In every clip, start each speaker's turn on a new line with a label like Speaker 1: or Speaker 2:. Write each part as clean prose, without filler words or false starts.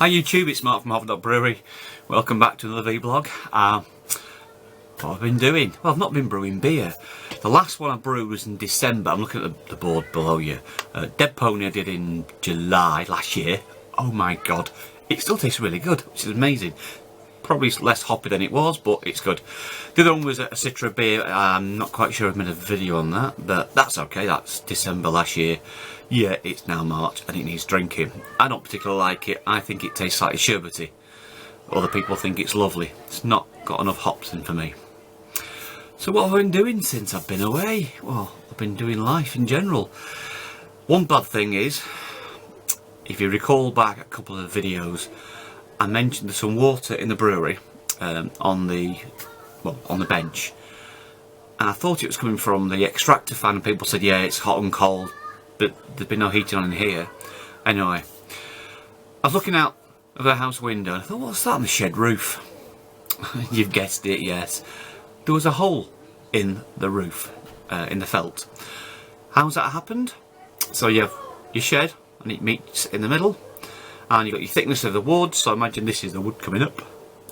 Speaker 1: Hi YouTube, it's Mark from Vblog74. Welcome back to another vlog. What I've been doing? Well, I've not been brewing beer. The last one I brewed was in December. I'm looking at the board below you. Dead Pony I did in July last year. Oh my god, it still tastes really good, which is amazing. Probably less hoppy than it was, but it's good. The other one was a Citra beer. I'm not quite sure I've made a video on that, but that's okay. That's December last year. Yeah, it's now March and it needs drinking. I don't particularly like it. I think it tastes slightly sherbety. Other people think it's lovely. It's not got enough hops in for me. So what have I been doing since I've been away? Well, I've been doing life in general. One bad thing is, if you recall back a couple of videos, I mentioned there's some water in the brewery on the bench, and I thought it was coming from the extractor fan, and people said yeah, it's hot and cold, but there's been no heating on in here. Anyway, I was looking out of the house window and I thought, what's that on the shed roof? You've guessed it, yes. There was a hole in the roof, in the felt. How's that happened? So you have your shed and it meets in the middle, and you've got your thickness of the wood, so imagine this is the wood coming up,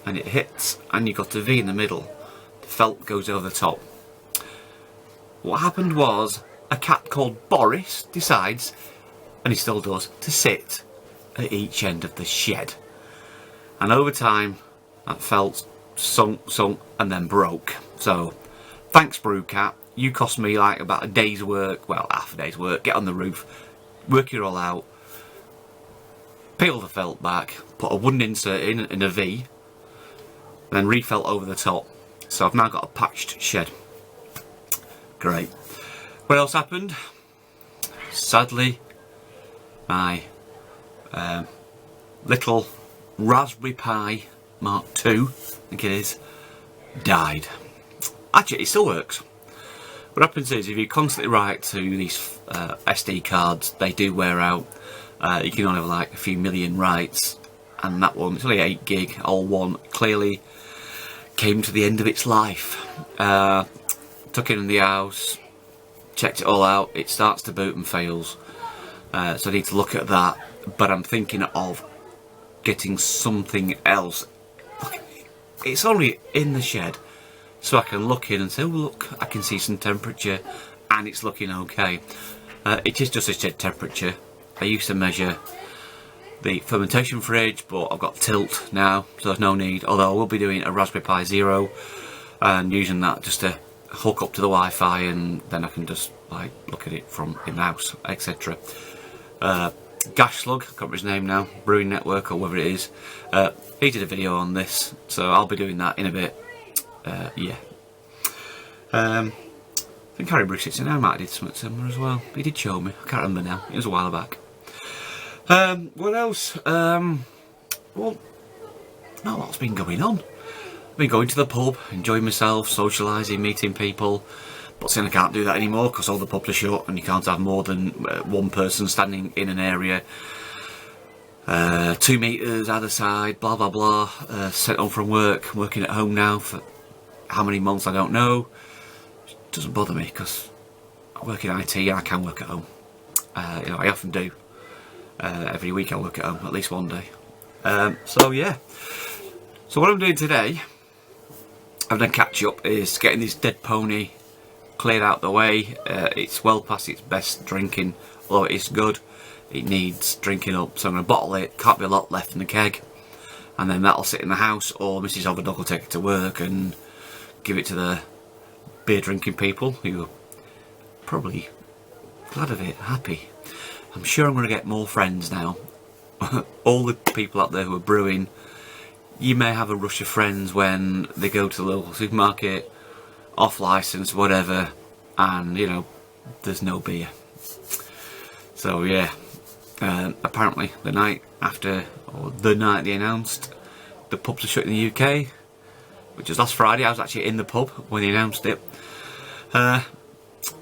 Speaker 1: and it hits, and you've got a V in the middle. The felt goes over the top. What happened was, a cat called Boris decides, and he still does, to sit at each end of the shed. And over time, that felt sunk, and then broke. So, thanks Brew Cat, you cost me like about a day's work, well, half a day's work, get on the roof, work it all out, peel the felt back, put a wooden insert in a V, then refelt over the top. So I've now got a patched shed. Great. What else happened? Sadly, my little Raspberry Pi Mark II, I think it is, died. Actually, it still works. What happens is, if you constantly write to these SD cards, they do wear out. You can only have like a few million writes, and that one, it's only 8 gig, all one, clearly came to the end of its life. Took it in the house, checked it all out, it starts to boot and fails. So I need to look at that, but I'm thinking of getting something else. It's only in the shed, so I can look in and say, oh look, I can see some temperature, and it's looking okay. It is just a shed temperature. I used to measure the fermentation fridge, but I've got tilt now, so there's no need, although I will be doing a Raspberry Pi Zero and using that just to hook up to the Wi-Fi, and then I can just like look at it from in the house, etc. Gash Slug, I can't remember his name now, Brewing Network or whatever it is, he did a video on this, so I'll be doing that in a bit. Yeah. I think Harry Bruce sits in there, I might have did something similar as well. He did show me, I can't remember now, it was a while back. What else? Well, not a lot's been going on. I've been going to the pub, enjoying myself, socialising, meeting people, but saying I can't do that anymore because all the pubs are shut and you can't have more than one person standing in an area. 2 metres either side, blah blah blah. Sent home from work, working at home now for how many months I don't know. It doesn't bother me because I work in IT and I can work at home. You know, I often do. Every week I work at home, at least one day. So yeah. So what I'm doing today, I've done catch up, is getting this Dead Pony cleared out the way. It's well past its best drinking, although it is good. It needs drinking up, so I'm going to bottle it. Can't be a lot left in the keg, and then that'll sit in the house, or Mrs. Overdog will take it to work and give it to the beer drinking people who are probably glad of it, happy. I'm sure I'm going to get more friends now. All the people out there who are brewing, you may have a rush of friends when they go to the local supermarket, off licence, whatever, and you know, there's no beer. So yeah, apparently the night after, or the night they announced the pubs are shut in the UK, which was last Friday, I was actually in the pub when they announced it.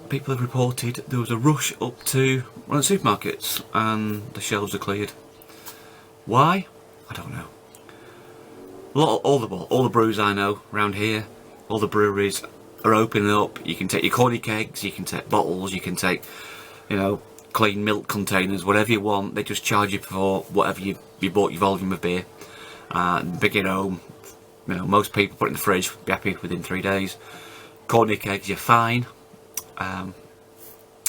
Speaker 1: People have reported there was a rush up to one of the supermarkets and the shelves are cleared. Why? I don't know. All the brews I know around here, all the breweries are opening up. You can take your corny kegs, you can take bottles, you can take, you know, clean milk containers, whatever you want. They just charge you for whatever you you bought your volume of beer. Big at home, you know, most people put it in the fridge, be happy within 3 days. Corny kegs, you're fine. Now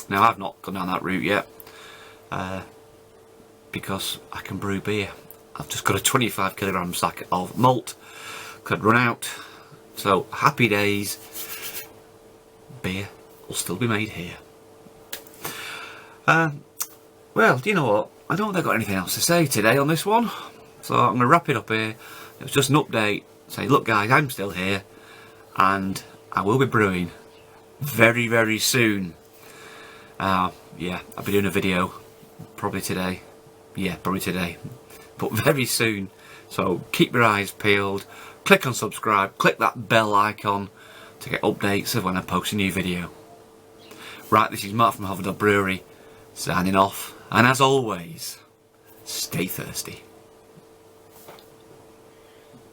Speaker 1: I've not gone down that route yet, because I can brew beer. I've just got a 25 kilogram sack of malt, could run out, so happy days, beer will still be made here. Well, do you know what, I don't think I've got anything else to say today on this one, so I'm going to wrap it up here. It was just an update, say look guys, I'm still here, and I will be brewing very, very soon. Yeah, I'll be doing a video probably today. Yeah, probably today, but very soon. So keep your eyes peeled, click on subscribe, click that bell icon to get updates of when I post a new video. Right, this is Mark from Vblog Brewery signing off, and as always, stay thirsty.